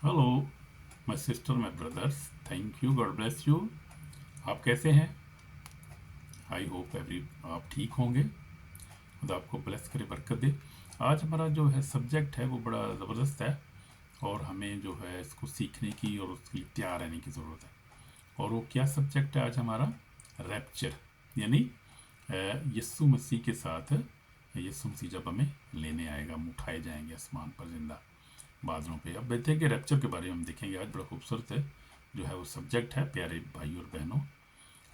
Hello my sister my brothers, thank you, God bless you. आप कैसे हैं? I hope every आप ठीक होंगे। खुदा आपको ब्लेस करे, बरकत दे। आज हमारा जो है सब्जेक्ट है वो बड़ा ज़बरदस्त है और हमें जो है इसको सीखने की और उसके लिए तैयार रहने की ज़रूरत है। और वो क्या सब्जेक्ट है आज हमारा? रैप्चर, यानी यीशु मसीह के साथ यीशु मसीह जब हमें लेने आएगा, हम उठाए जाएंगे आसमान पर जिंदा बादलों पे। अब देखेंगे रैप्चर के बारे में, हम देखेंगे आज। बड़ा खूबसूरत है जो है वो सब्जेक्ट है। प्यारे भाई और बहनों,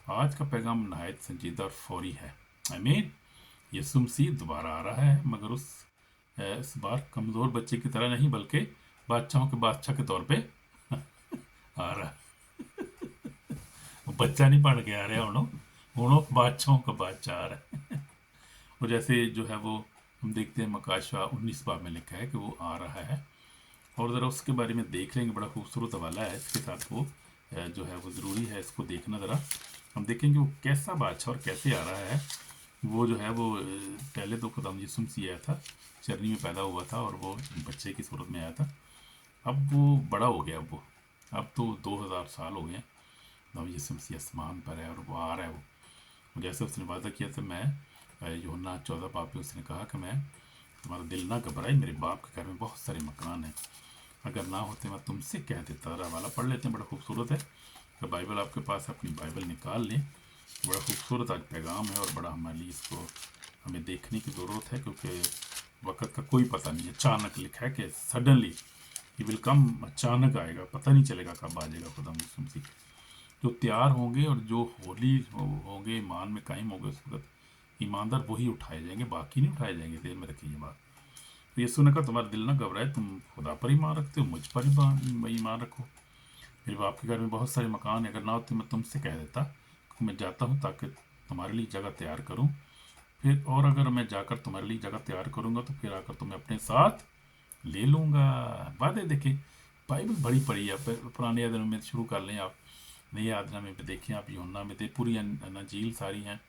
आज का पैगाम नहायत संजीदा और फौरी है। आई मीन यीशु मसीह दोबारा आ रहा है, मगर इस बार कमज़ोर बच्चे की तरह नहीं, बल्कि बादशाहों के बादशाह के तौर पे आ रहा है। वो बच्चा नहीं बन के आ रहा हूँ बादशाहों का बादशाह आ रहा है। और जैसे जो है वो हम देखते हैं मकाशवा 19 बाब में लिखा है कि वो आ रहा है। और ज़रा उसके बारे में देख लेंगे, बड़ा खूबसूरत हवाला है इसके साथ। वो जो है वो ज़रूरी है इसको देखना ज़रा। हम देखेंगे वो कैसा बादशाह और कैसे आ रहा है। वो जो है वो पहले तो खुदा यीशु मसीह आया था, चरनी में पैदा हुआ था और वो बच्चे की सूरत में आया था। अब वो बड़ा हो गया। अब तो 2000 साल हो गए। अब यीशु मसीह आसमान पर है और वो आ रहा है। वो जैसे उसने वादा किया था, मैं यूहन्ना 14 बाब पे उसने कहा कि मैं तुम्हारा दिल ना घबराए, मेरे बाप के घर में बहुत सारे मकान हैं, अगर ना होते मैं तुमसे कह देता। हवाला पढ़ लेते हैं, बड़ा खूबसूरत है। तो बाइबल आपके पास, अपनी बाइबल निकाल लें। बड़ा खूबसूरत आज पैगाम है और बड़ा हमारे लिए इसको हमें देखने की ज़रूरत है, क्योंकि वक्त का कोई पता नहीं है। अचानक लिखा है कि सडनली ही विल कम, अचानक आएगा, पता नहीं चलेगा कब आ जाएगा खुदा मसीह। जो तैयार होंगे और जो होली होंगे, ईमान में कायम होंगे, उस वक्त ईमानदार वही उठाए जाएंगे, बाकी नहीं उठाए जाएंगे। देर में रखिए ये बात। तो यीशु ने कहा तुम्हारा दिल ना घबराए, तुम खुदा पर ईमान रखते हो, मुझ पर ही ईमान रखो। मेरे बाप के घर में बहुत सारे मकान है, अगर ना होते मैं तुमसे कह देता कि मैं जाता हूँ ताकि तुम्हारे लिए जगह तैयार करूँ। फिर और अगर मैं जाकर तुम्हारे लिए जगह तैयार करूँगा तो फिर आकर तुम्हें अपने साथ ले लूँगा। वादे देखें, बाइबल बड़ी पढ़ी है। पुराने आदमी में शुरू कर लें आप, नई आदमी में देखें आप, यूहन्ना में दे पूरी नजील सारी हैं,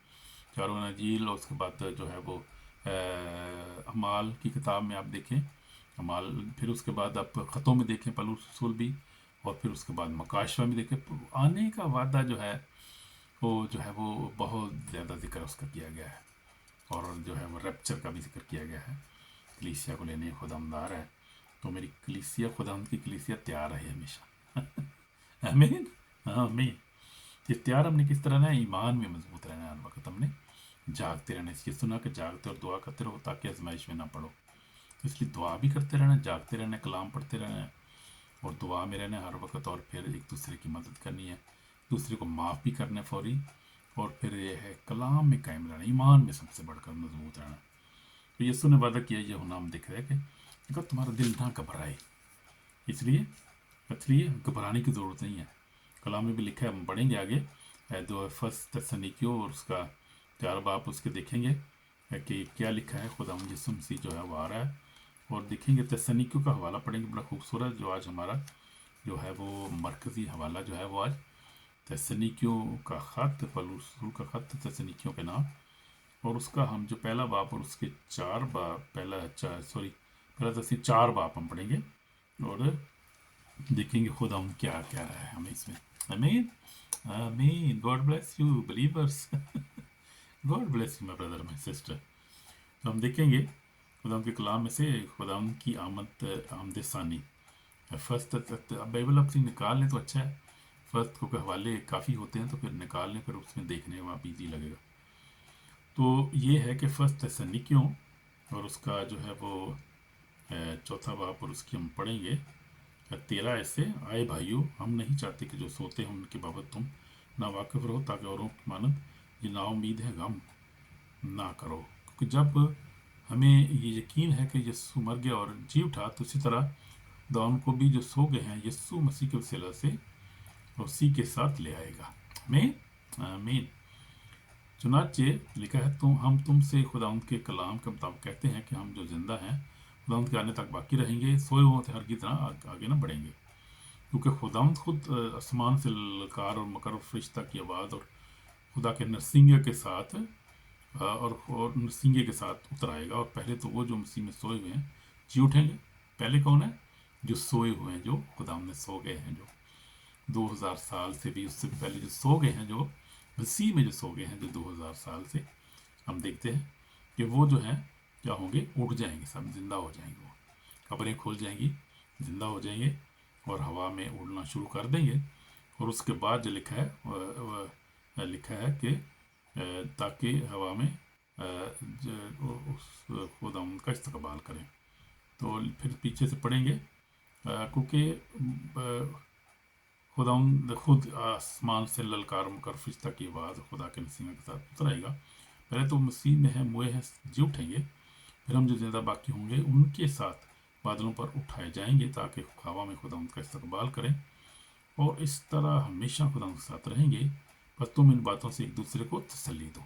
चारों नजील। और उसके बाद जो है वो अमाल की किताब में आप देखें अमाल, फिर उसके बाद आप ख़तों में देखें पलूस रसूल भी, और फिर उसके बाद मकाशवा में देखें। आने का वादा जो है वो बहुत ज़्यादा जिक्र उसका किया गया है। और जो है वो रैप्चर का भी जिक्र किया गया है। कलीसिया को लेने खुदामदार है, तो मेरी कलीसिया, खुदाम की कलीसिया तैयार है हमेशा। आमीन, आमीन। ये तैयार हमने किस तरह ना, ईमान में मजबूत रहना है। हर वक्त हमने जागते रहना। इसलिए सुना कि जागते और दुआ करते रहो ताकि आजमाइश में ना पड़ो। तो इसलिए दुआ भी करते रहना, जागते रहना, कलाम पढ़ते रहना और दुआ में रहना हर वक्त। और फिर एक दूसरे की मदद करनी है, दूसरे को माफ़ भी करना है फौरी। और फिर ये है कलाम में कायम रहना, ईमान में सबसे बढ़कर मजबूत रहना। तो यीशु ने वादा किया, ये होना हम दिख रहे हैं कि देखो तुम्हारा दिल ना घबराए। इसलिए इसलिए घबराने की ज़रूरत नहीं है। कलाम में भी लिखा है, हम पढ़ेंगे आगे। दो फर्स्ट तस्सनीकियों और उसका 4 बाप उसके देखेंगे कि क्या लिखा है। खुदा यीशु मसीह जो है वो आ रहा है। और देखेंगे तस्सनीकियों का हवाला पढ़ेंगे, बड़ा खूबसूरत, जो आज हमारा जो है वो मरकज़ी हवाला जो है वो आज तस्सनीकियों का ख़त, पौलुस रसूल का ख़त तस्सनीकियों के नाम। और उसका हम जो पहला बाप और उसके 4 बाप, पहला तस्वीर 4 बाप हम पढ़ेंगे और देखेंगे खुदा हम क्या क्या रहा है हमें इसमें। आमीन, आमीन। God bless you believers. God bless you my brother my sister. तो हम देखेंगे खुदा के कलाम में से खुदा की आमद सानी। फर्स्ट अब बाइबल अपनी निकाल लें तो अच्छा है। फर्स्ट को हवाले काफ़ी होते हैं तो फिर निकाल लें, फिर उसमें देखने में आप ईजी लगेगा। तो ये है कि फर्स्ट तस्सनीकियों और उसका जो है वो चौथा बाप और उसकी हम पढ़ेंगे 13 ऐसे। आए भाइयों, हम नहीं चाहते कि जो सोते हैं उनके बाबत तुम ना वाकिफ रहो, ताकि औरों की मानद ये नाउम्मीद है गम ना करो। क्योंकि जब हमें ये यकीन है कि यीशु मर गया और जी उठा, तो इसी तरह दाऊन को भी जो सो गए हैं यीशु मसीह के वसीला से उसी के साथ ले आएगा। आमीन, आमीन। चुनाचे लिखा है, हम तुमसे खुदावंद के कलाम के मुताबिक कहते हैं कि हम जो जिंदा हैं खुदावंद के आने तक बाकी रहेंगे, सोए हुए हर की तरह आगे ना बढ़ेंगे। क्योंकि खुदावंद खुद आसमान से ललकार और मकर और फरिश्ता की आवाज़ और खुदा के नरसिंगे के साथ और नरसिंगे के साथ उतर आएगा। और पहले तो वो जो मसीह में सोए हुए हैं जी उठेंगे। पहले कौन है? जो सोए हुए हैं, जो खुदाम ने सो गए हैं, जो 2000 साल से भी उससे पहले जो सो गए हैं, जो मसीह में जो सो गए हैं, जो 2000 साल से, हम देखते हैं कि वो जो है क्या होंगे, उठ जाएंगे, सब जिंदा हो जाएंगे, वो कब्रें खुल जाएंगी, जिंदा हो जाएंगे और हवा में उड़ना शुरू कर देंगे। और उसके बाद जो लिखा है लिखा है कि ताकि हवा में उस खुदा उनका इस्तकबाल करें। तो फिर पीछे से पढ़ेंगे क्योंकि खुदा खुद आसमान से ललकार कर फरिश्ता की आवाज़ खुदा के नसीम के साथ उतर आएगा। पहले तो मसीह में है, मुए हैं, जी उठेंगे। फिर हम जो ज़िंदा बाकी होंगे उनके साथ बादलों पर उठाए जाएंगे ताकि हवा में खुदा उनका इस्तकबाल करें, और इस तरह हमेशा खुदा उनके साथ रहेंगे। बस तुम इन बातों से एक दूसरे को तसल्ली दो।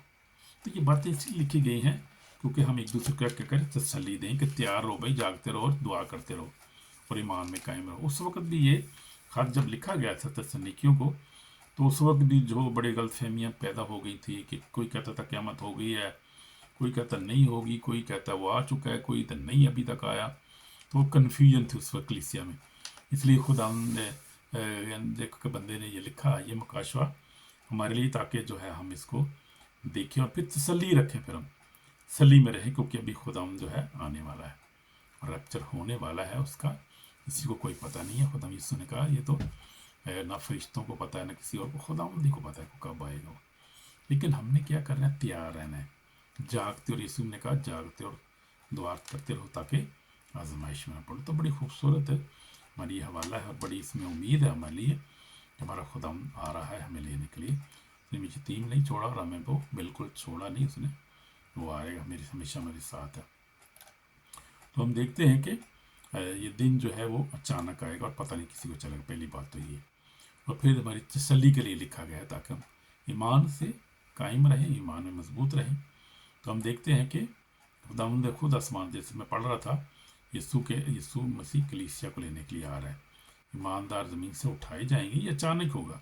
तो ये बातें इसलिए लिखी गई हैं क्योंकि हम एक दूसरे को क्या करें, तसल्ली दें कि तैयार रहो भाई, जागते रहो और दुआ करते रहो और ईमान में कायम रहो। उस वक्त भी ये खत जब लिखा गया था तसल्लिकियों को, तो उस वक्त भी जो बड़ी गलतफहमियाँ पैदा हो गई थी कि कोई कहता था क़यामत हो गई है, कोई कहता नहीं होगी, कोई कहता वो आ चुका है, कोई इधर नहीं अभी तक आया। तो कन्फ्यूजन थी उस वक्त कलीसिया में। इसलिए खुदा ने के बंदे ने ये लिखा, ये मुकाशवा हमारे लिए, ताकि जो है हम इसको देखें और फिर तसल्ली रखें, फिर हम तसल्ली में रहें, क्योंकि अभी खुदा जो है आने वाला है और रैप्चर होने वाला है। उसका किसी को कोई पता नहीं है। खुदा यीशु ने कहा ये तो ना फरिश्तों को पता है ना किसी और को, खुदा को पता है कब आएगा। लेकिन हमने क्या करना है, तैयार रहना है, जागते। और यीशु ने कहा जागते और दुआ करते रहो ताकि आजमाइश में ना पड़ो। तो बड़ी खूबसूरत हमारी हवाला है और बड़ी इसमें उम्मीद है हमारे लिए कि हमारा खुदा आ रहा है हमें लेने के लिए। उसने मुझे यतीम नहीं छोड़ा और हमें वो बिल्कुल छोड़ा नहीं, उसने, वो आएगा, मेरी हमेशा मेरे साथ है। तो हम देखते हैं कि ये दिन जो है वो अचानक आएगा और पता नहीं किसी को चलेगा। पहली बात तो ये, और फिर हमारी तसल्ली के लिए लिखा गया है ताकि हम ईमान से कायम रहें, ईमान में मजबूत रहें। तो हम देखते हैं कि खुदावंद खुद आसमान, जैसे मैं पढ़ रहा था, यीशु मसीह कलीसिया को लेने के लिए आ रहा है। ईमानदार ज़मीन से उठाए जाएंगे, ये अचानक होगा।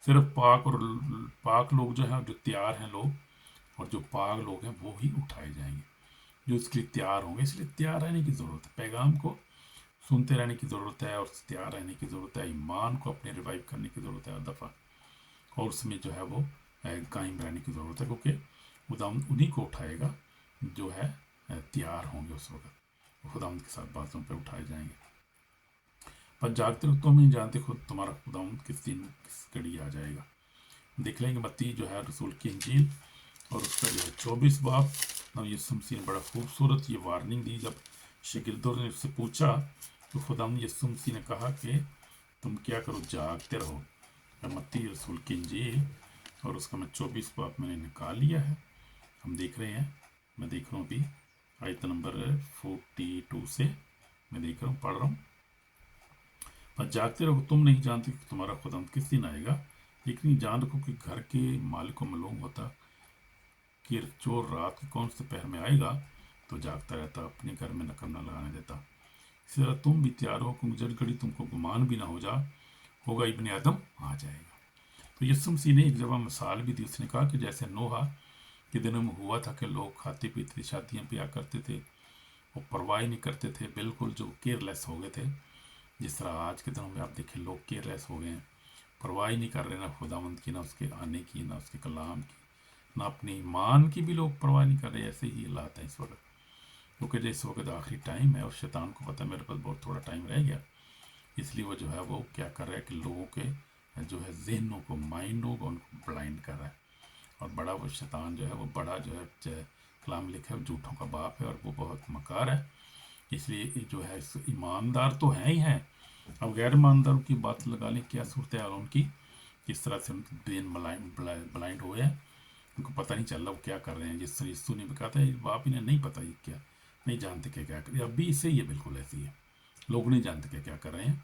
सिर्फ पाक लोग जो हैं, जो तैयार हैं लोग, और जो पाक लोग हैं वो ही उठाए जाएंगे, जो इसके लिए तैयार होंगे। इसलिए तैयार रहने की ज़रूरत है, पैगाम को सुनते रहने की ज़रूरत है और तैयार रहने की ज़रूरत है। ईमान को अपने रिवाइव करने की ज़रूरत है हर दफ़ा, और उसमें जो है वो कायम रहने की ज़रूरत है, क्योंकि खुदावंद उन्हीं को उठाएगा जो है तैयार होंगे उस वक्त, खुदावंद के साथ बातों पर उठाए जाएंगे। पर जागते रहो, तुम नहीं जानते खुद तुम्हारा खुदावंद किस दिन किस घड़ी आ जाएगा। देख लेंगे मत्ती जो है रसूल की इंजील और उसका जो है 24 बाब। यीशु मसीह ने बड़ा खूबसूरत ये वार्निंग दी। जब शागिर्दों ने उससे पूछा तो खुदावंद यीशु मसीह ने कहा कि तुम क्या करो, जागते रहो। मत्ती रसूल की इंजील और उसका मैं 24 बाब मैंने निकाल लिया है, हम देख रहे हैं। मैं देख रहा हूँ अभी आयत नंबर 42 से मैं देख रहा हूँ, पढ़ रहा हूँ। पर जागते रहो, तुम नहीं जानते कि तुम्हारा खुदावंद किस दिन आएगा। लेकिन जान रखो कि घर के मालिक को मालूम होता कि चोर रात के कौन से पहर में आएगा, तो जागता रहता, अपने घर में नकम न लगाने देता। इसी तरह तुम भी तैयार हो, क्योंकि जब घड़ी तुमको गुमान भी ना हो जा होगा, इब्ने आदम आ जाएगा। तो यीशु मसीह ने एक जगह मिसाल भी दी। उसने कहा कि जैसे नोहा के दिनों में हुआ था कि लोग खाते पीते थे, शादियाँ ब्याह करते थे, वो परवाह नहीं करते थे, बिल्कुल जो केयरलेस हो गए थे। जिस तरह आज के दिनों में आप देखें लोग केयरलेस हो गए हैं, परवाह ही नहीं कर रहे, ना खुदावंद की, ना उसके आने की, ना उसके कलाम की, ना अपनी ईमान की भी लोग परवाह नहीं कर रहे। ऐसे ही हालात हैं इस वक्त, क्योंकि इस वक्त आखिरी टाइम है और शैतान को पता है मेरे पास बहुत थोड़ा टाइम रह गया। इसलिए वो जो है वो क्या कर रहा है कि लोगों के जो है जहनों को, माइंडों को उनको ब्लाइंड कर रहा है। और बड़ा वो शैतान जो है वो बड़ा जो है कलाम लिखा है, झूठों का बाप है और वो बहुत मकार है। इसलिए जो है ईमानदार तो हैं ही हैं, अब गैर ईमानदारों की बात लगा लें, क्या सूरत हाल उनकी, किस तरह से उनकी ब्रेन ब्लाइंड हुए हैं, उनको पता नहीं चल रहा वो क्या कर रहे हैं। जिस तरह यीशु ने भी कहा था बाप इन्हें नहीं पता ये क्या, नहीं जानते क्या कर रहे हैं। अभी इससे ये बिल्कुल ऐसी है, लोग नहीं जानते क्या कर रहे हैं,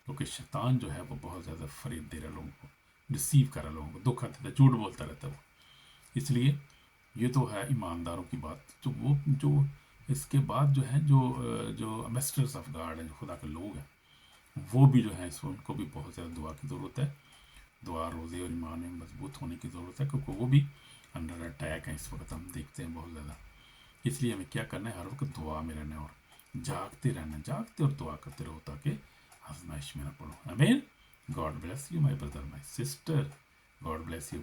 क्योंकि शैतान जो है वो बहुत ज़्यादा फरेब दे रहा है लोगों को, रिसीव कर रहा है लोगों को, धोखा देता है, झूठ बोलता रहता है वो। इसलिए ये तो है ईमानदारों की बात। जो इसके बाद जो है जो एम्बेसडर्स ऑफ गॉड हैं, जो खुदा के लोग हैं, वो भी जो है इस उनको भी बहुत ज़्यादा दुआ की ज़रूरत है। दुआ, रोज़े और ईमान में मजबूत होने की ज़रूरत है, क्योंकि वो भी अंडर अटैक है इस वक्त, हम देखते हैं बहुत ज़्यादा। इसलिए हमें क्या करना है, हर वक्त दुआ में रहना है और जागते रहना, जागते और दुआ करते रहो ताकि आजमाइश में ना पड़ो। आमीन। God bless you my brother my sister, God bless you.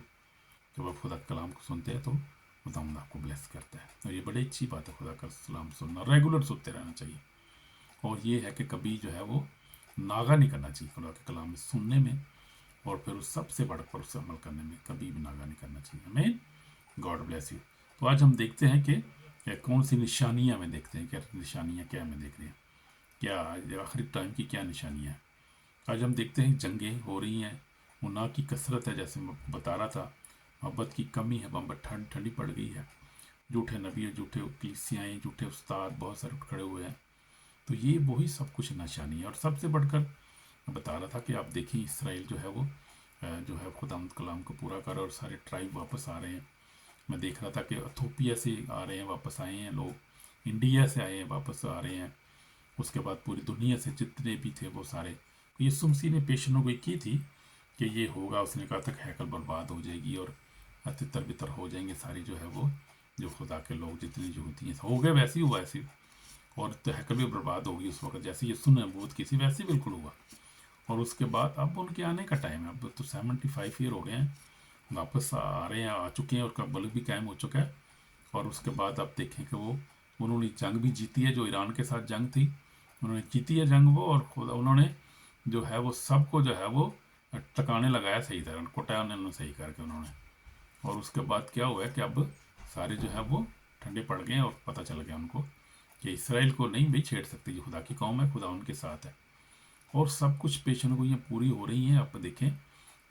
जब आप खुदा कलाम को सुनते हैं तो खुदा आपको ब्लेस करता है, और ये बड़ी अच्छी बात है। खुदा का कलाम सुनना, रेगुलर सुनते रहना चाहिए। और ये है कि कभी जो है वो नागा नहीं करना चाहिए खुदा के कलाम में सुनने में, और फिर उस सबसे बढ़कर उससे अमल करने में कभी भी नागा नहीं करना चाहिए। आमीन। God bless you. तो आज हम देखते हैं कि कौन सी निशानियाँ में देखते हैं, क्या निशानियाँ क्या हमें देख रहे हैं, क्या आखिरी टाइम की क्या निशानियाँ हैं। आज हम देखते हैं जंगें हो रही हैं, मुनाह की कसरत है, जैसे मैं बता रहा था, मोहब्बत की कमी है, मोहब्बत ठंडी पड़ गई है, झूठे नबी, झूठे कलीसियाएँ, झूठे उस्ताद बहुत सारे उठ खड़े हुए हैं। तो ये वही सब कुछ निशानी है। और सबसे बढ़कर मैं बता रहा था कि आप देखिए इसराइल जो है वो जो है खुदावंद कलाम को पूरा कर, और सारे ट्राइब वापस आ रहे हैं। मैं देख रहा था कि इथोपिया से आ रहे हैं, वापस आए हैं लोग, इंडिया से आए हैं, वापस आ रहे हैं। उसके बाद पूरी दुनिया से जितने भी थे वो सारे, यीशु मसीह ने पेशेनगोई की थी कि ये होगा। उसने कहा था हैकल बर्बाद हो जाएगी और तितर बितर हो जाएंगे सारी जो है वो, जो खुदा के लोग जितनी यहूदी हैं, हो गए वैसे ही हुआ ऐसे, और तो हैकल भी बर्बाद होगी उस वक्त, जैसे यीशु ने नबूवत की थी वैसे बिल्कुल हुआ। और उसके बाद अब उनके आने का टाइम है, अब तो 75 ईयर हो गए हैं, वापस आ रहे हैं, आ चुके हैं, और मुल्क भी कायम हो चुका है। और उसके बाद आप देखें कि वो उन्होंने जंग भी जीती है, जो ईरान के साथ जंग थी उन्होंने जीती है जंग वो, और खुद उन्होंने जो है वो सबको जो है वो टकाने लगाया सही तरह, कुटाया उन्होंने सही करके उन्होंने। और उसके बाद क्या हुआ है कि अब सारे जो है वो ठंडे पड़ गए, और पता चल गया उनको कि इसराइल को नहीं भी छेड़ सकती, जो खुदा की कौम है, खुदा उनके साथ है। और सब कुछ पेशेनगोइयाँ पूरी हो रही हैं। आप देखें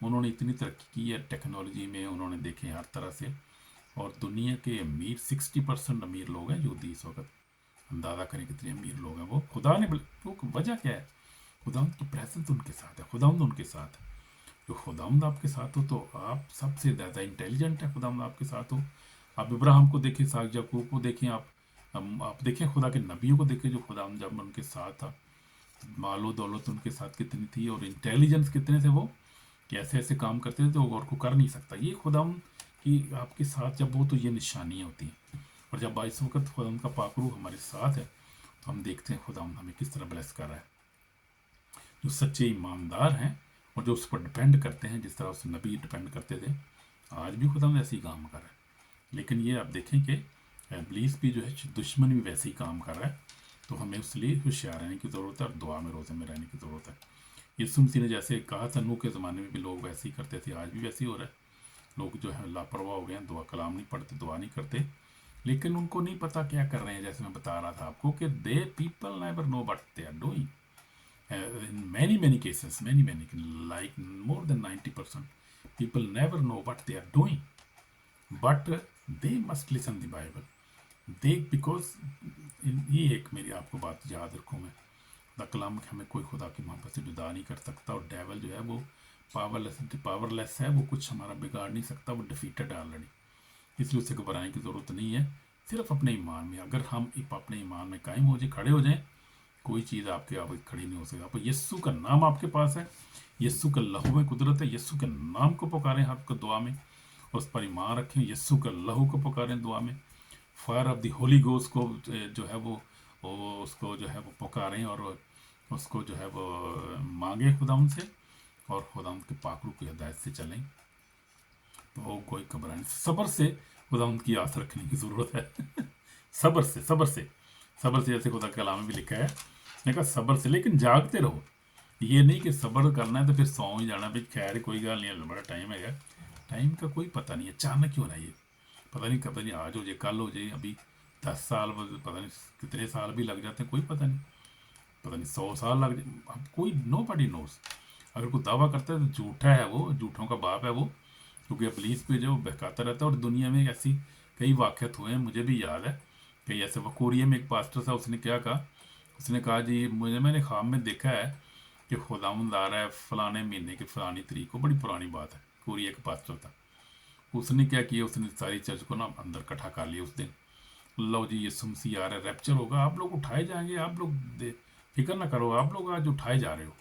उन्होंने इतनी तरक्की की है टेक्नोलॉजी में, उन्होंने देखें हर तरह से, और दुनिया के अमीर 60% अमीर लोग हैं यहूदी इस वक्त। अंदाज़ा करें कितने अमीर लोग हैं वो, खुदा ने वो वजह क्या है, खुदावंद की प्रेजेंस उनके साथ है, खुदावंद उनके साथ है। जो खुदावंद आपके साथ हो तो आप सबसे ज़्यादा इंटेलिजेंट है, खुदावंद आपके साथ हो। आप इब्राहिम को देखें, साग याकूब को देखें, आप देखें खुदा के नबियों को देखें, जो खुदावंद जब उनके साथ था, मालो दौलत उनके साथ कितनी थी, और इंटेलिजेंस कितने थे वो, कि ऐसे ऐसे काम करते थे तो और को कर नहीं सकता। ये खुदावंद की आपके साथ जब हो तो ये निशानियाँ होती हैं। और जब इस वक्त खुदावंद का पाक रूह हमारे साथ है तो हम देखते हैं खुदावंद हमें किस तरह ब्लेस कर रहा है। जो सच्चे ईमानदार हैं और जो उस पर डिपेंड करते हैं, जिस तरह उस नबी डिपेंड करते थे, आज भी खुदावंद ऐसे ही काम कर रहा है। लेकिन ये आप देखें कि इब्लीस भी जो है, दुश्मन भी वैसे ही काम कर रहा है। तो हमें उसलिए होशियार रहने की ज़रूरत है, और दुआ में रोज़े में रहने की ज़रूरत है। यीशु मसीह ने जैसे कहा था, नूह के ज़माने में भी लोग वैसे ही करते थे, आज भी वैसे ही हो रहा है। लोग जो है लापरवाह हो गए हैं, दुआ कलाम नहीं पढ़ते, दुआ नहीं करते, लेकिन उनको नहीं पता क्या कर रहे हैं। जैसे मैं बता रहा था आपको कि the people never know but they are doing in many cases, many like more than 90% people never know what they are doing, but they must listen the Bible, they because ये एक मेरी आपको बात याद रखूँ मैं, खुदा कलाम हमें कोई खुदा की मोहब्बत से जुदा नहीं कर सकता, और डेवल जो है वो पावरलेस है, वो कुछ हमारा बिगाड़ नहीं सकता, वो डिफीटेड है ऑलरेडी। इसलिए उसे घबराने की ज़रूरत नहीं है। सिर्फ अपने ईमान में, अगर हम अपने ईमान में कायम हो जाए, खड़े हो जाएं, कोई चीज़ आपके आगे खड़ी नहीं हो सकती। आप यस्सु का नाम आपके पास है, यस्सु का लहू में कुदरत है, यस्सु के नाम को पुकारें हर को दुआ में, और उस पर ईमान रखें, यस्सु का लहू को पुकारें दुआ में, fire of the Holi ghost को जो है वो उसको जो है वो पुकारें, और उसको जो है वो मांगे खुदा उनसे, और खुदा उनके पाकरू की हिदायत से चलें, तो कोई घबराने, सब्र से खुदा उनकी आस रखने की ज़रूरत है। सब्र से, सब्र से, सब्र से, जैसे खुदा कलाम में भी लिखा है, मैंने कहा सब्र से, लेकिन जागते रहो। ये नहीं कि सब्र करना है तो फिर सौ ही जाना, भाई खैर कोई गल नहीं है, बड़ा टाइम है, टाइम का कोई पता नहीं, अचानक क्यों रहा, ये पता नहीं, पता नहीं आज हो जाए, कल हो जाए, अभी 10 साल, पता नहीं कितने साल भी लग जाते हैं, कोई पता नहीं, पता नहीं 100 साल लग जाए, अब कोई नो बडी नोस। अगर कोई दावा करता है तो झूठा है वो, झूठों का बाप है वो, क्योंकि पुलिस पे जो बहकाता रहता है। और दुनिया में ऐसी कई वाक़यात हुए हैं, मुझे भी याद है कि ऐसे वो कोरिया में एक पास्टर था, उसने क्या कहा, उसने कहा जी मैंने ख्वाब में देखा है कि खुदावंद आ रहा है फ़लाने महीने की फ़लानी तरीक को, बड़ी पुरानी बात है, कोरिया का पास्टर था। उसने क्या किया, उसने सारी चर्च को ना अंदर इकट्ठा कर लिया उस दिन, लो जी ये सुमसी आ रहा है, रैप्चर होगा, आप लोग उठाए जाएंगे, आप लोग फिक्र ना करो, आप लोग आज उठाए जा रहे हो।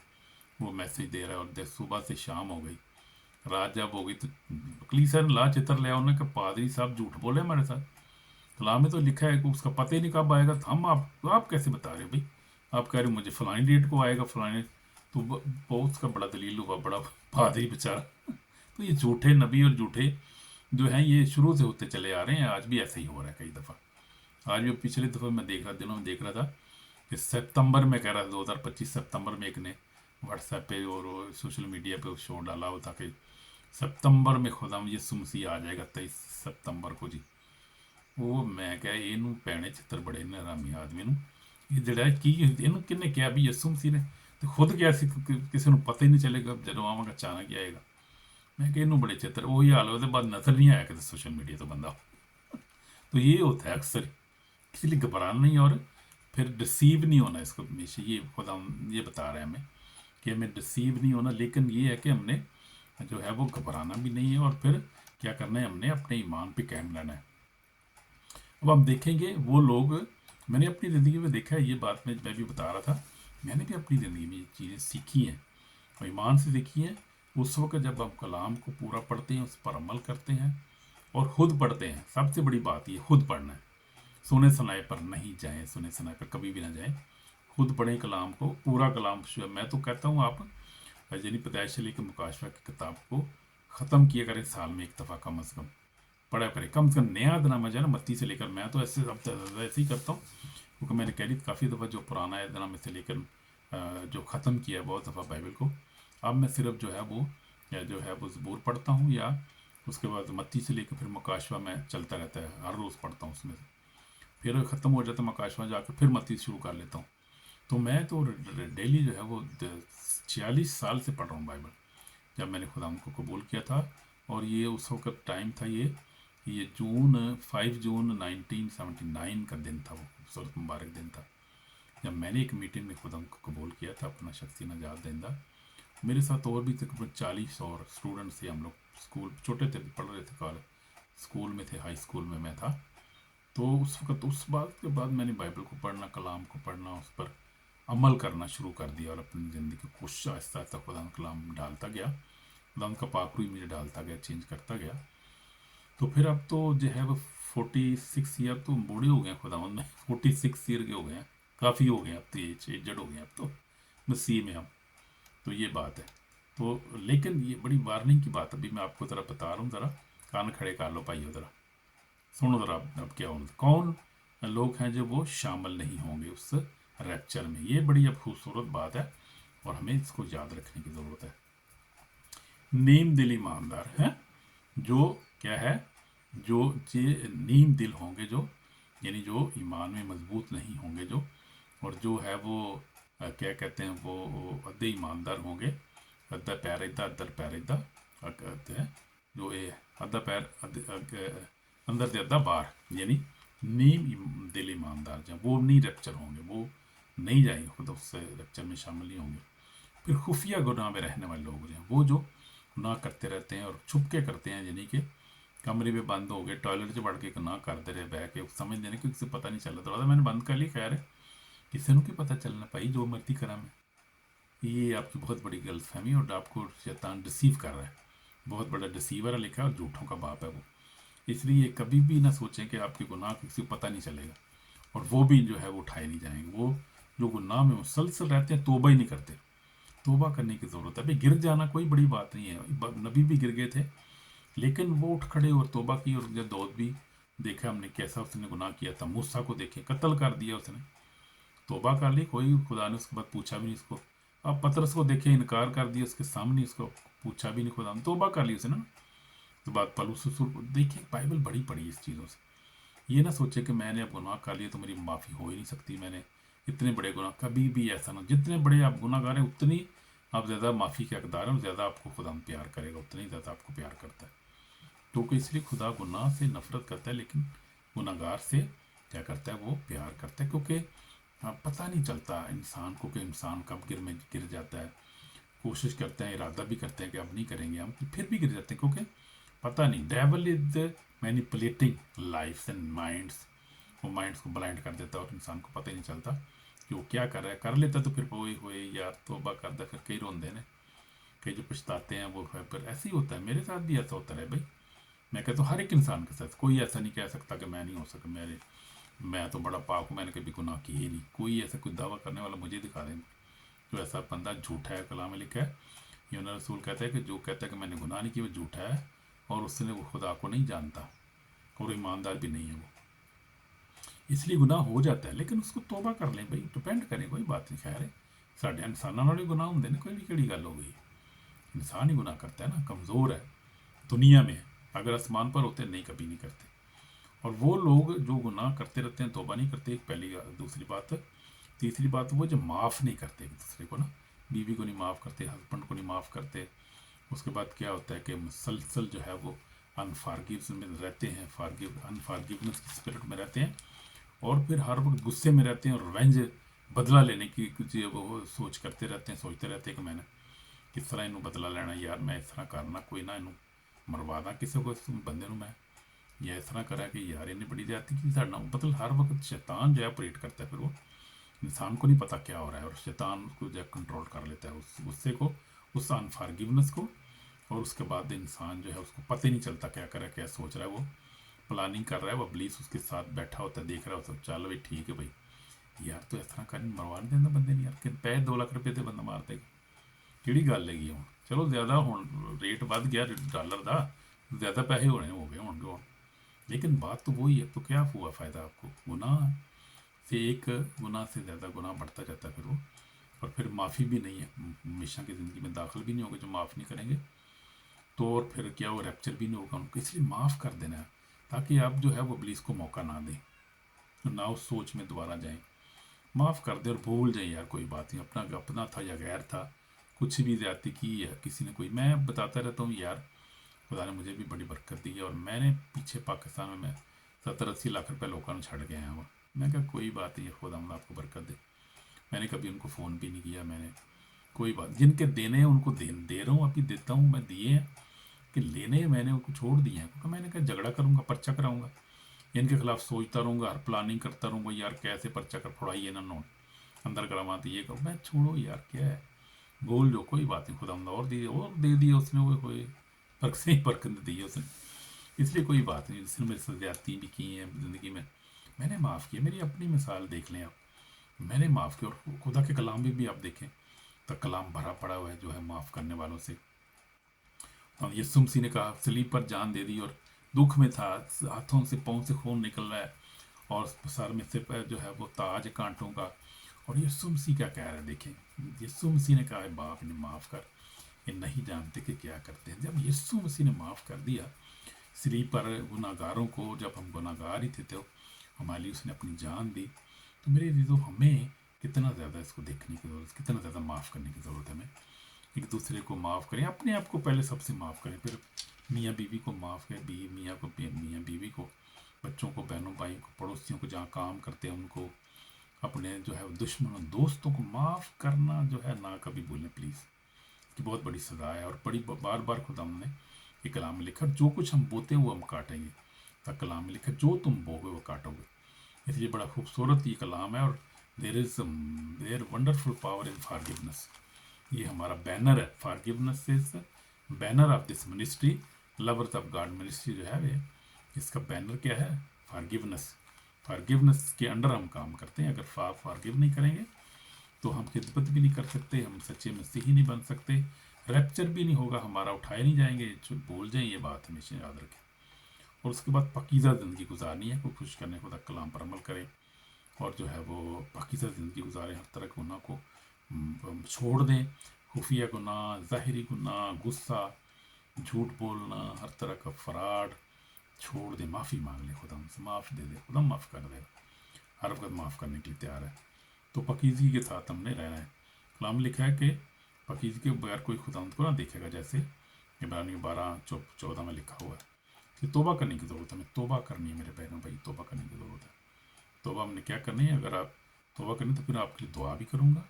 वो मैसेज दे रहा है, और सुबह से शाम हो गई, रात जब हो गई तो कलीसिया ने ला चित्र लिया, उन्होंने कहा पादरी साहब झूठ बोले हमारे साथ, कलाम में तो लिखा है कि उसका पता ही नहीं कब आएगा। तो हम आप कैसे बता रहे हो भाई? आप कह रहे हो मुझे फलानी डेट को आएगा फलाने। तो वो उसका बड़ा दलील हुआ, बड़ा पादरी बेचारा। तो ये झूठे नबी और झूठे जो हैं ये शुरू से होते चले आ रहे हैं। आज भी ऐसे ही हो रहा है कई दफ़ा। आज भी पिछले दफ़ा मैं देख रहा दिनों में देख रहा था कि सितंबर में कह रहा था 2025 सितंबर में एक ने व्हाट्सएप पे और सोशल मीडिया पे शो डाला हुआ था कि सितंबर में खुदाम यीशु मसीह आ जाएगा 23 सितंबर को जी। वो मैं कहा ਇਹਨੂੰ ਪੈਣੇ ਚਿੱਤਰ ਬੜੇ ਨਰਾਮੀ ਆਦਮੀ ਨੂੰ। ਇਹ ਜਿਹੜਾ ਕੀ ਇਹਨੂੰ ਕਿਹਨੇ ਕਿਹਾ ਵੀ ਯਿਸੂ ਮਸੀਹ ਨੇ? ਤੇ ਖੁਦ ਕਿਹਾ ਸੀ ਕਿ ਕਿਸੇ ਨੂੰ ਪਤਾ ਹੀ ਨਹੀਂ ਚੱਲੇਗਾ ਜਦੋਂ ਆਵਾਂਗਾ ਅਚਾਨਕ ਹੀ ਆਏਗਾ। मैं कि इनू बड़े चित्र वही हाल उसके बाद नजर नहीं आया कि सोशल मीडिया तो बंदा। तो ये होता है अक्सर, इसलिए घबराना नहीं और फिर डिसीव नहीं होना इसको हमेशा। ये खुदा ये बता रहे हैं हमें कि हमें डिसीव नहीं होना, लेकिन ये है कि हमने जो है वो घबराना भी नहीं है और फिर क्या करना है, हमने अपने ईमान पे कायम रहना है। अब हम देखेंगे वो लोग, मैंने अपनी ज़िंदगी में देखा है ये बात मैं भी बता रहा था, मैंने भी अपनी ज़िंदगी में ये चीज़ें सीखी हैं और ईमान से सीखी हैं। उस वक्त जब हम कलाम को पूरा पढ़ते हैं, उस पर अमल करते हैं और खुद पढ़ते हैं। सबसे बड़ी बात ये खुद पढ़ना है, सुने सुनाए पर नहीं जाएं, सुने सुनाए पर कभी भी ना जाएं। खुद पढ़ें कलाम को, पूरा कलाम। मैं तो कहता हूँ आप यानी पैदाइश से लेकर मुकाशवा की किताब को ख़त्म किया करें साल में एक दफ़ा कम अज़ कम पढ़ा करें। कम से कम नया दनामा जो है ना मत्ती से लेकर, मैं तो ऐसे अब ऐसे ही करता हूँ क्योंकि मैंने कह दी काफ़ी दफ़ा जो पुराना है दनामे से लेकर जो ख़त्म किया बहुत दफ़ा बाइबल को। अब मैं सिर्फ जो है वो ज़बूर पढ़ता हूँ या उसके बाद मत्ती से लेकर फिर मुकाशवा में चलता रहता है, हर रोज़ पढ़ता हूँ उसमें से। फिर ख़त्म हो जाता है मुकाशवा जाकर फिर मत्ती शुरू कर लेता हूँ। तो मैं तो डेली जो है वो 46 साल से पढ़ रहा हूँ बाइबल, जब मैंने खुदा को कबूल किया था। और ये उस वक्त टाइम था, ये 5 जून 1979 का दिन था, वो खूबसूरत मुबारक दिन था जब मैंने एक मीटिंग में खुदा को कबूल किया था अपना शख्सी नजात देंदा। मेरे साथ और भी तकरीबन 40 और स्टूडेंट्स थे। हम लोग स्कूल छोटे थे, पढ़ रहे थे, कॉलेज स्कूल में थे, हाई स्कूल में मैं था। तो उस वक्त उस बात के बाद मैंने बाइबल को पढ़ना, कलाम को पढ़ना, उस पर अमल करना शुरू कर दिया और अपनी ज़िंदगी को कुछ आहिस्ता आहिस्ता खुदा कलाम डालता गया, खुदा का पाक रूह मुझे डालता गया, चेंज करता गया। तो फिर अब तो जो है वो 46 ईयर तो बूढ़े हो गए खुदा में, 46 ईयर के हो गए हैं, काफ़ी हो गए अब तो, एजड हो गए अब तो मसीह में हम। तो ये बात है। तो लेकिन ये बड़ी वार्निंग की बात अभी मैं आपको ज़रा बता रहा हूँ, ज़रा कान खड़े कर लो भाइयों, ज़रा सुनो ज़रा अब क्या होगा, कौन लोग हैं जो वो शामिल नहीं होंगे उस रैप्चर में। ये बड़ी अब खूबसूरत बात है और हमें इसको याद रखने की ज़रूरत है। नीम दिल ईमानदार हैं जो क्या है, जो ये नीम दिल होंगे, जो यानी जो ईमान में मजबूत नहीं होंगे, जो और जो है वो क्या कहते हैं वो अद्धे ईमानदार होंगे। अद्धा पैर इदा अद्धा पैर इदा कहते हैं, जो ये अद्धा पैर अंदर से अद्धा बाहर, यानी नीम दिल ईमानदार जो वो नहीं रैप्चर होंगे, वो नहीं जाएंगे, खुद उससे रैप्चर में शामिल नहीं होंगे। फिर खुफिया गुनाह में रहने वाले लोग हैं, वो जो गुनाह करते रहते हैं और छुप के करते हैं, यानी कि कमरे में बंद हो गए, टॉयलेट से बढ़ के गुनाह करते रहे बह के, समझ देने कि किसी पता नहीं चल रहा था, मैंने बंद कर ली, खैर है किसी को पता चलना पाई जो मर्जी करा मैं। ये आपकी बहुत बड़ी गलतफहमी और आपको शैतान डिसीव कर रहा है, बहुत बड़ा डिसीवर है लिखा है और झूठों का बाप है वो। इसलिए कभी भी ना सोचें कि आपके गुनाह किसी को पता नहीं चलेगा और वो भी जो है वो उठाए नहीं जाएंगे। वो जो गुनाह में मुसलसल रहते हैं तोबा ही नहीं करते, तोबा करने की ज़रूरत है। भाई गिर जाना कोई बड़ी बात नहीं है, नबी भी गिर गए थे लेकिन वो उठ खड़े और तोबा की। और जब दौद भी देखा हमने कैसा उसने गुनाह किया था, मूसा को देखे कत्ल कर दिया उसने, तोबा कर ली, कोई खुदा ने उसके बाद पूछा भी नहीं उसको। अब पतरस को देखे इनकार कर दिया उसके सामने, उसको पूछा भी नहीं खुदा ने, तोबा कर ली उसने ना। तो बात पलूस देखिए बाइबल बड़ी पड़ी इस चीज़ों से। ये ना सोचे कि मैंने अब गुनाह कर लिया तो मेरी माफ़ी हो ही नहीं सकती, मैंने इतने बड़े गुनाह, कभी भी ऐसा ना। जितने बड़े आप गुनाहगार हैं उतनी आप ज़्यादा माफ़ी के हकदार हैं, ज़्यादा आपको खुदा प्यार करेगा, उतना ही ज़्यादा आपको प्यार करता है। क्योंकि इसलिए खुदा गुनाह से नफरत करता है लेकिन गुनाहगार से क्या करता है, वो प्यार करता है। क्योंकि पता नहीं चलता इंसान को कि इंसान कब गिर जाता है। कोशिश करते हैं, इरादा भी करते हैं कि अब नहीं करेंगे हम, फिर भी गिर जाते हैं क्योंकि पता नहीं। Devil is manipulating lives and minds, वो माइंड्स को ब्लाइंड कर देता है और इंसान को पता ही नहीं चलता कि वो क्या कर रहा है। कर लेता तो फिर वो हुए यार तोबा करता, फिर कई रोंदे ने, कई जो पछताते हैं वो फिर ऐसे ही होता है। मेरे साथ भी ऐसा होता है भाई, मैं कहता हूँ हर एक इंसान के साथ, कोई ऐसा नहीं कह सकता कि मैं नहीं हो सका, मैं तो बड़ा पाक हूँ, मैंने कभी गुनाह किए ही नहीं। कोई ऐसा कोई दावा करने वाला मुझे दिखा दें जो ऐसा बंदा झूठा है। कलाम में लिखा है, यूना रसूल कहता है कि जो कहता है कि मैंने गुनाह नहीं किया वो झूठा है और उसने वो खुदा को नहीं जानता और ईमानदार भी नहीं है वो। इसलिए गुनाह हो जाता है, लेकिन उसको तोबा कर लें भाई, डिपेंड करें, कोई बात नहीं। खैर है, साढ़े इंसानों वाले गुनाह होंगे ना, कोई केड़ी गल हो गई। इंसान ही गुनाह करता है ना, कमज़ोर है दुनिया में। अगर आसमान पर होते नहीं, कभी नहीं करते। और वो लोग जो गुनाह करते रहते हैं, तोबा नहीं करते, एक पहली दूसरी बात। तीसरी बात, वो जो माफ़ नहीं करते एक दूसरे को ना, बीवी को नहीं माफ़ करते, हस्बैंड को नहीं माफ़ करते। उसके बाद क्या होता है कि मुसलसल जो है वो अनफॉरगिव्स में रहते हैं, अनफॉरगिवनेस की स्पिरिट में रहते हैं, और फिर हर वक्त गुस्से में रहते हैं और रिवेंज, बदला लेने की कुछ वो सोच करते रहते हैं, सोचते रहते हैं कि मैंने किस तरह इनू बदला लेना, यार मैं इस तरह करना, कोई ना इनू मरवा दा किसी को, इस बंदे मैं या इस तरह करा कि यार इन्हें बड़ी ज्यादा की साढ़ा। मतलब हर वक्त शैतान जो है ऑपरेट करता है, फिर वो इंसान को नहीं पता क्या हो रहा है, और शैतान उसको जो है कंट्रोल कर लेता है, उस गुस्से को, उस अनफॉरगिवनेस को। और उसके बाद इंसान जो है उसको पता ही नहीं चलता क्या कर रहा है, क्या सोच रहा है, वो प्लानिंग कर रहा है, वो पुलिस उसके साथ बैठा होता है, देख रहा होता है, चलो भाई ठीक है भाई, यार तो इस तरह कर मरवा नहीं देना बंदे ने, यार कि पैसे 2 लाख रुपये से बंदा मार देगा, ਕਿਹੜੀ ਗੱਲ ਹੈਗੀ ਹੁਣ। चलो ज़्यादा ਹੁਣ रेट बढ़ गया डॉलर का, ज़्यादा पैसे होने हो गए होंगे हुण। लेकिन बात तो वही है, तो क्या हुआ फ़ायदा आपको। गुनाह से एक गुनाह से ज़्यादा गुनाह बढ़ता जाता है फिर वो, और फिर माफ़ी भी नहीं है, हमेशा की ज़िंदगी में दाखिल भी नहीं होगा जो माफ़ नहीं करेंगे। तो और फिर क्या, वो रैप्चर भी नहीं होगा उनको। इसलिए माफ़ कर देना है, ताकि आप जो है वो इब्लीस को मौका ना दें, ना उस सोच में दोबारा जाएं। माफ़ कर दे और भूल जाए, यार कोई बात नहीं, अपना अपना था या गैर था, कुछ भी ज़्यादती की है किसी ने, कोई, मैं बताता रहता हूँ यार, खुदा ने मुझे भी बड़ी बरकत दी है, और मैंने पीछे पाकिस्तान में मैं 70-80 लाख रुपए लोगों को छड़ गया हूँ। मैं कहा कोई बात नहीं, खुदा आपको बरकत दे। मैंने कभी उनको फ़ोन भी नहीं किया, मैंने कोई बात, जिनके देने हैं उनको दे रहा हूँ, अभी देता हूँ, मैं दिए हैं कि लेने मैंने उनको छोड़ दिए हैं, क्योंकि मैंने कहा झगड़ा करूँगा, पर्चा कराऊँगा, इनके खिलाफ सोचता रहूँगा, हर प्लानिंग करता रहूँगा, यार कैसे पर्चा कर फोड़ाइए ना, नोट अंदर करवा दिए करो, मैं छोड़ो यार, क्या है, बोल जो, कोई बात नहीं, खुदा और दे दिए उसने, वो कोई फर्क से ही बरकत दी है उसने, इसलिए कोई बात नहीं। जिसने मेरे साथ ज्यादती भी की है ज़िंदगी में, मैंने माफ़ किया। मेरी अपनी मिसाल देख लें आप, मैंने माफ़ किया, और खुदा के कलाम में भी आप देखें तो कलाम भरा पड़ा हुआ है जो है माफ़ करने वालों से। और यीशु मसीह ने कहा, सलीब पर जान दे दी और दुख में था, हाथों से पाँव से खून निकल रहा है, और सर में से जो है वो ताज कांटों का। और यीशु मसीह क्या कह रहा है, देखें, यीशु मसीह ने कहा, बाप ने माफ़ कर, ये नहीं जानते कि क्या करते हैं। जब यीशु मसीह ने माफ़ कर दिया सलीब पर गुनाहगारों को, जब हम गुनाहगार ही थे तो हमारे लिए उसने अपनी जान दी। तो मेरे लिए तो हमें कितना ज़्यादा इसको देखने की ज़रूरत, कितना ज़्यादा माफ़ करने की ज़रूरत है। हमें एक दूसरे को माफ़ करें, अपने आप को पहले सबसे माफ़ करें, फिर मियाँ बीवी को माफ़ करें, मियाँ बीवी को, बच्चों को, बहनों भाई को, पड़ोसियों को, जहाँ काम करते हैं उनको, अपने जो है दुश्मनों दोस्तों को माफ़ करना जो है ना कभी भूलें प्लीज़, कि बहुत बड़ी सज़ा है। और बड़ी बार बार खुदा हमने ये कलाम में लिखा, जो कुछ हम बोते हैं वो हम काटेंगे, तो कलाम में लिखा, जो तुम बोगे वो काटोगे। इसलिए बड़ा खूबसूरत ये कलाम है, और there wonderful power in forgiveness. ये हमारा बैनर है, forgiveness is banner of this ministry, lovers of God ministry जो है वे, इसका बैनर क्या है, फॉरगिवनेस। फॉरगिवनेस के अंडर हम काम करते हैं। अगर फॉरगिव नहीं करेंगे तो हम खिदमत भी नहीं कर सकते, हम सच्चे मसीही नहीं बन सकते, रैप्चर भी नहीं होगा हमारा, उठाए नहीं जाएंगे। बोल जाए ये बात हमेशा याद रखें। और उसके बाद पकीज़ा ज़िंदगी गुजारनी है, को खुश करने खुदा कलाम पर अमल करें, और जो है वो पकीज़ा ज़िंदगी गुजारें, हर तरह के गुनाह को छोड़ दें, खुफिया गुनाह, ज़ाहिरी गुनाह, गुस्सा, झूठ बोलना, हर तरह का फ़राड छोड़ दें, माफ़ी मांग लें, खुदा हमसे माफ़ दे दे, खुदा माफ़ कर देगा, हर वक्त माफ़ करने के लिए तैयार है। तो पकीज़गी के साथ हमने रहना है। कलाम लिखा है कि पकीज़गी के बगैर कोई खुदावंद को ना देखेगा, जैसे इब्रानियों 12:14 में लिखा हुआ है कि तोबा करने की ज़रूरत है। हमें तोबा करनी है मेरे बहनों भाई, तोबा करने की ज़रूरत है। तोबा हमने क्या करनी है, अगर आप तोबा करें तो फिर आपके लिए दुआ भी करूँगा,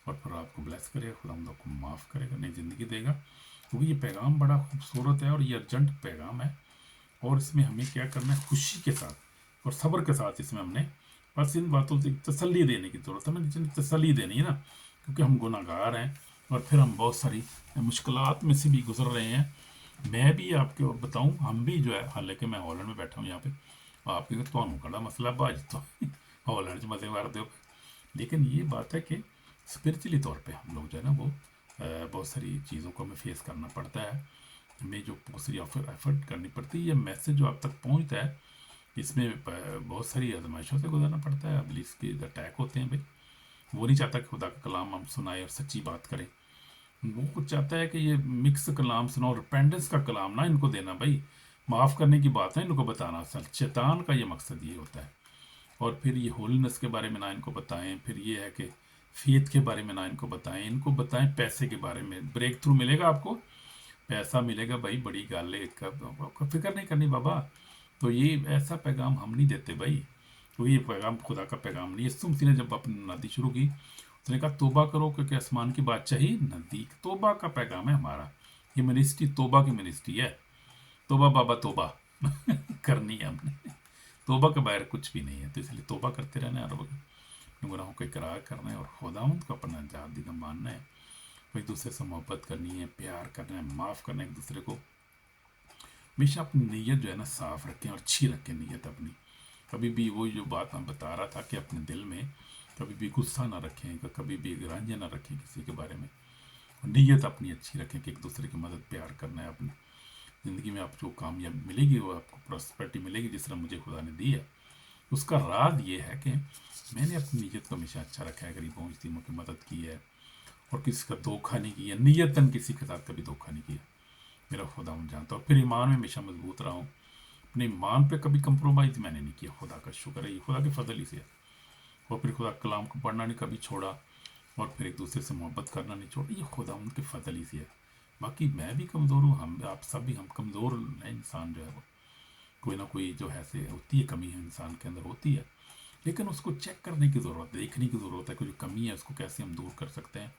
और फिर आपको ब्लेस करेगा, खुदावंद आपको माफ़ करेगा, नई ज़िंदगी देगा। क्योंकि ये पैगाम बड़ा खूबसूरत है और ये अर्जेंट पैगाम है, और इसमें हमें क्या करना है, खुशी के साथ और सब्र के साथ इसमें हमने बस इन बातों से तसल्ली देने की ज़रूरत है। हमें तसल्ली देनी है ना, क्योंकि हम गुनाहगार हैं, और फिर हम बहुत सारी मुश्किलात में से भी गुजर रहे हैं, मैं भी आपको बताऊं, हम भी जो है, हालांकि मैं हॉलैंड में बैठा हूँ यहाँ पे, आपके तो कड़ा मसला बाज तो हॉलैंड च मजे मारते हो, लेकिन ये बात है कि स्पिरिचुअली तौर पे हम लोग जो है ना वो बहुत सारी चीज़ों को हमें फेस करना पड़ता है, हमें जो बहुत सारी एफर्ट करनी पड़ती है, ये मैसेज जो आप तक पहुँचता है इसमें बहुत सारी आजमाइशों से गुजरना पड़ता है, इब्लीस के अटैक होते हैं भाई। वो नहीं चाहता कि खुदा का कलाम हम सुनाए और सच्ची बात करें, वो कुछ चाहता है कि ये मिक्स कलाम सुनाओ, रिपेंडेंस का कलाम ना इनको देना भाई, माफ़ करने की बात है इनको बताना, असल शैतान का ये मकसद ये होता है। और फिर ये होलीनेस के बारे में ना इनको बताएं, फिर ये है कि फेथ के बारे में ना इनको बताएं, इनको बताएं पैसे के बारे में, ब्रेक थ्रू मिलेगा आपको, पैसा मिलेगा भाई, बड़ी गल है, आपको फिक्र नहीं करनी बाबा। तो ये ऐसा पैगाम हम नहीं देते भाई, क्योंकि ये पैगाम खुदा का पैगाम नहीं है। यीशु मसीह ने जब अपनी नदी शुरू की, उसने कहा तोबा करो क्योंकि आसमान की बादशाही नज़दीक, तोबा का पैगाम है हमारा, ये मिनिस्ट्री तोबा की मिनिस्ट्री है। तोबा बाबा तोबा करनी है हमने, तोबा के बाहर कुछ भी नहीं है, तो इसलिए तोबा करते रहना है हर वक्त, गुनाहों को इकरार करना है और खुदावंद को अपना जादीदा मानना है, एक दूसरे से मोहब्बत करनी है, प्यार करना है, माफ़ करना है एक दूसरे को। हमेशा अपनी नीयत जो है ना साफ रखें और अच्छी रखें नीयत अपनी, कभी भी वो जो बात मैं बता रहा था कि अपने दिल में कभी भी गुस्सा ना रखें, कभी भी रांझे ना रखें किसी के बारे में, नीयत अपनी अच्छी रखें कि एक दूसरे की मदद प्यार करना है। अपनी ज़िंदगी में आपको कामयाबी मिलेगी, वो आपको प्रॉस्पेरिटी मिलेगी जिस तरह मुझे खुदा ने दी है। उसका राज ये है कि मैंने अपनी नीयत को हमेशा अच्छा रखा है, गरीबों यतीमों की मदद की है और किसी का धोखा नहीं किया, नीयतन किसी के साथ कभी धोखा नहीं किया, मेरा खुदा मुझे जानता। और फिर ईमान में हमेशा मजबूत रहा हूँ, अपने ईमान पे कभी कंप्रोमाइज़ मैंने नहीं किया, खुदा का शुक्र है, ये खुदा के फजल ही से है। और फिर खुदा कलाम को पढ़ना नहीं कभी छोड़ा, और फिर एक दूसरे से मोहब्बत करना नहीं छोड़ा, ये खुदा उनके फजल ही से है। बाकी मैं भी कमज़ोर हूँ, हम आप सब भी हम कमज़ोर हैं, इंसान जो है वो कोई ना कोई जो है से होती है, कमी है इंसान के अंदर होती है, लेकिन उसको चेक करने की ज़रूरत है, देखने की ज़रूरत है कि जो कमी है उसको कैसे हम दूर कर सकते हैं,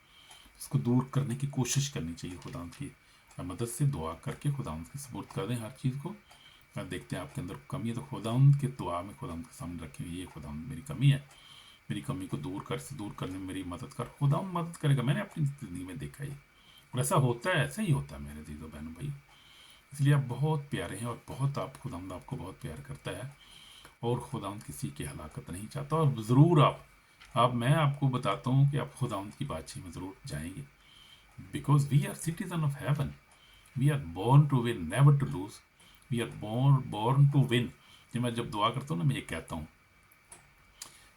इसको दूर करने की कोशिश करनी चाहिए। खुदा की मदद से दुआ करके खुदा के सपोर्ट कर दें हर चीज़ को, अगर देखते हैं आपके अंदर कमी है तो खुदा के दुआ में खुदा के सामने रखें, ये खुदा मेरी कमी है, मेरी कमी को दूर करने में मेरी मदद कर, खुदा मदद करेगा। मैंने अपनी ज़िंदगी में देखा ही, और ऐसा होता है, ऐसा ही होता है मेरे दीदो बहनों भाई। इसलिए आप बहुत प्यारे हैं और बहुत आप खुदा आपको बहुत प्यार करता है, और खुदा किसी की हलाकत नहीं चाहता। और ज़रूर आप मैं आपको बताता हूँ कि आप खुदा की बातचीत में ज़रूर जाएंगे, because we are citizen of heaven, we are born to win, never to lose, we are born to win. मैं जब दुआ करता हूँ ना, मैं ये कहता हूँ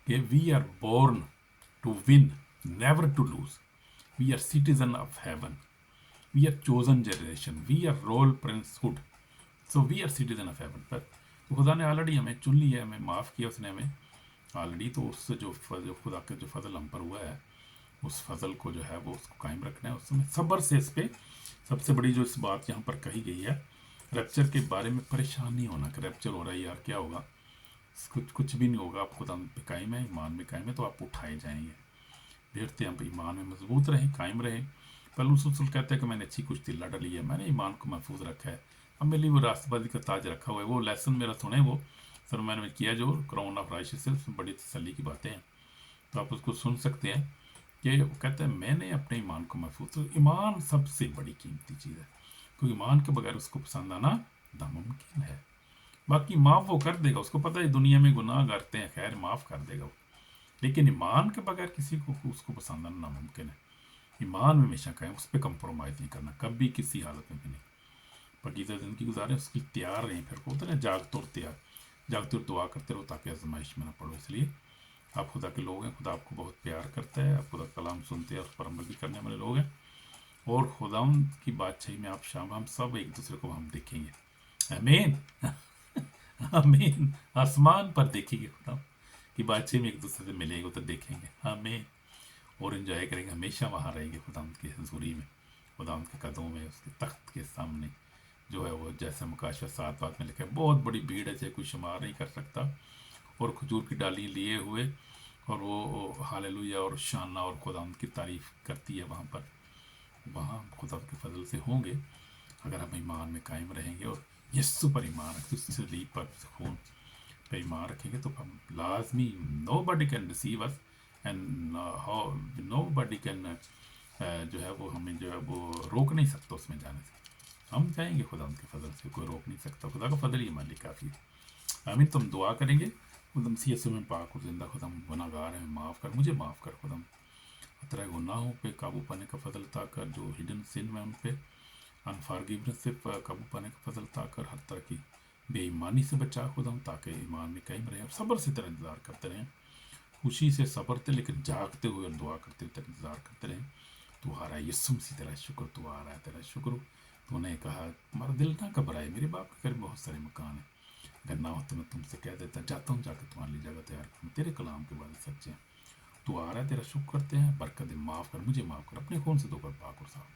कि we are born to win, never to lose, we are citizen of heaven, we are chosen generation, we are royal princehood, so we are citizen of heaven. पर तो खुदा ने ऑलरेडी हमें चुन लिया है, हमें माफ़ किया उसने हमें ऑलरेडी, तो उससे जो खुदा का जो फजल हम पर हुआ है, उस फजल को जो है वो उसको कायम रखना है, उसमें सब्र से। इस पर सबसे बड़ी जो इस बात यहाँ पर कही गई है, रैप्चर के बारे में परेशान नहीं होना कि रैप्चर हो रहा है यार क्या होगा, कुछ भी नहीं होगा। आप खुदा पे कायम है, ईमान में कायम है, तो आप उठाए जाएंगे। देखते हैं आप ईमान में मजबूत रहें, कायम रहें। पलूस रसूल कहते हैं कि मैंने अच्छी कुश्ती लड़ ली है, मैंने ईमान को महफूज रखा है, अब मेरे लिए वो रास्तबाजी का ताज रखा हुआ है। वो लेसन मेरा सुने, वो सर मैंने किया जो क्राउन ऑफ राइशियस से, उसमें बड़ी तसल्ली की बातें हैं, तो आप उसको सुन सकते हैं कि वो कहता है मैंने अपने ईमान को महफूज। तो ईमान सबसे बड़ी कीमती चीज़ है, क्योंकि ईमान के बगैर उसको पसंद आना नामुमकिन है। बाकी माफ़ वो कर देगा, उसको पता है दुनिया में गुनाह करते हैं, खैर माफ़ कर देगा वो, लेकिन ईमान के बगैर किसी को उसको पसंद आना नामुमकिन है। ईमान में हमेशा कहें, उस पर कंप्रोमाइज़ नहीं करना कभी किसी हालत में भी नहीं। पकीज़ा ज़िंदगी गुजारें, उसकी तैयार रहें, फिर होता है जाग तौर तैयार, जागते और दुआ करते रहो ताकि आजमाइश में ना पड़ो। इसलिए आप खुदा के लोग हैं, खुदा आपको बहुत प्यार करता है, आप खुदा कलाम सुनते हैं, उस पर अमल भी करने वाले लोग हैं, और खुदा की बादशाही में आप शाम हम सब एक दूसरे को हम देखेंगे। आमीन आमीन, आसमान पर देखेंगे खुदा की बादशाही में, एक दूसरे से मिलेंगे तो देखेंगे। आमीन, और इन्जॉय करेंगे, हमेशा वहाँ रहेंगे खुदा की हजूरी में, खुदा के कदमों में, उसके तख्त के सामने जो है वो, जैसे मुकाशवा 7 बात में लिखा है, बहुत बड़ी भीड़ है, चाहे कोई शुमार नहीं कर सकता, और खजूर की डाली लिए हुए, और वो हालेलुया और शाना और खुदा की तारीफ़ करती है वहाँ पर। वहाँ खुदा के फजल से होंगे अगर हम ईमान में कायम रहेंगे और यस्सु पर ईमान रखें, उससे लीप पर खून पर ईमान रखेंगे, तो हम लाजमी, no body can receive us, and how no body can जो है वो हमें जो है वो रोक नहीं सकता उसमें जाने से। हम जाएंगे खुदा उनके फजल से, कोई रोक नहीं सकता, खुदा का फजल ही हमारे लिए काफ़ी है। आमीन। तुम दुआ करेंगे, खुदम सी यीशु में पाक और जिंदा खुदम गुनाहगार हैं, माफ़ कर, मुझे माफ़ कर खुदम, खतरा गुनाहों पे काबू पाने का फजल ताकर, जो हिडन सिन में उन पे अनफॉरगिवनेस से काबू पाने का फजल ताकर, हर तरह की बेईमानी से बचा खुदम, ताकि ईमान में कायम रहे, सब्र से तेरा इंतज़ार करते रहें, खुशी से सब्रते लेकिन जागते हुए और दुआ करते हुए तेरा इंतज़ार करते रहें। तू आ रहा है यीशु मसीह, तेरा शुक्र, तू आ रहा है, तेरा शुक्र। तूने कहा हमारा दिल ना घबराए, मेरे बाप के घर में बहुत सारे मकान हैं, अगर ना हो तो मैं तुमसे कह देता, जाता हूँ जाकर तुम्हारे लिए जगह तैयार करूँ, तेरे कलाम के बाद सच्चे हैं। तू आ रहा है, तेरा शुक्र करते हैं, बरकत दे, माफ़ कर, मुझे माफ़ कर, अपने खून से धोकर पाक और साफ,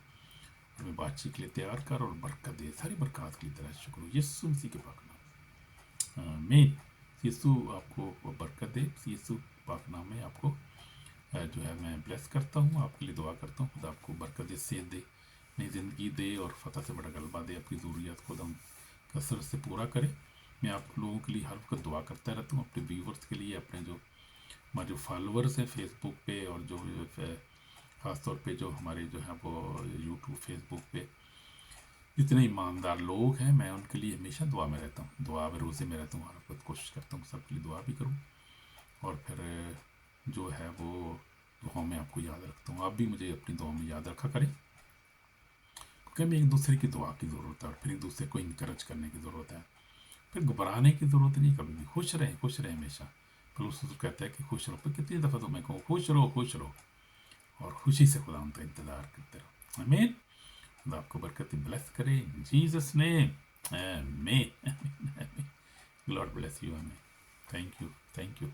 हमें बातचीत के लिए तैयार कर और बरकत दे, सारी बरकत के लिए तेरा शुक्र हो, यीशु मसीह के पाक नाम। आमीन। यीशु आपको बरकत दे, यीशु पाक नाम में आपको जो है मैं ब्लेस करता हूँ, आपके लिए दुआ करता हूँ, खुदा आपको बरकत दे, सेहत दे, नई ज़िंदगी दे और फतह से बड़ा गलबा दे, आपकी ज़रूरियात खुदा कसरत से पूरा करे। मैं आप लोगों के लिए हर वक्त दुआ करता रहता हूँ, अपने व्यूवर्स के लिए, अपने जो हमारे जो फॉलोअर्स हैं फेसबुक पे, और जो ख़ासतौर पे जो हमारे जो हैं वो यूट्यूब फेसबुक पे जितने ईमानदार लोग हैं, मैं उनके लिए हमेशा दुआ में रहता हूँ, दुआ में रोज़े में रहता हूँ, हर वक्त कोशिश करता हूँ सबके लिए दुआ भी करूँ, और फिर जो है वो दुआ में आपको याद रखता हूँ, आप भी मुझे अपनी दुआ में याद रखा करें, क्योंकि हमें एक दूसरे की दुआ की ज़रूरत है, और फिर एक दूसरे को इंकरेज करने की ज़रूरत है, फिर घबराने की ज़रूरत नहीं, कभी भी खुश रहें हमेशा। पलूस कहता है कि खुश रहो, पर कितनी दफ़ा तो मैं कहूँ खुश रहो, और खुशी से खुदा उनका इंतज़ार करते रहो। आमीन। खुदा आपको बरकत ब्लेस करे, इन जीसस नेम, आमीन। God bless you. आमीन। Thank you.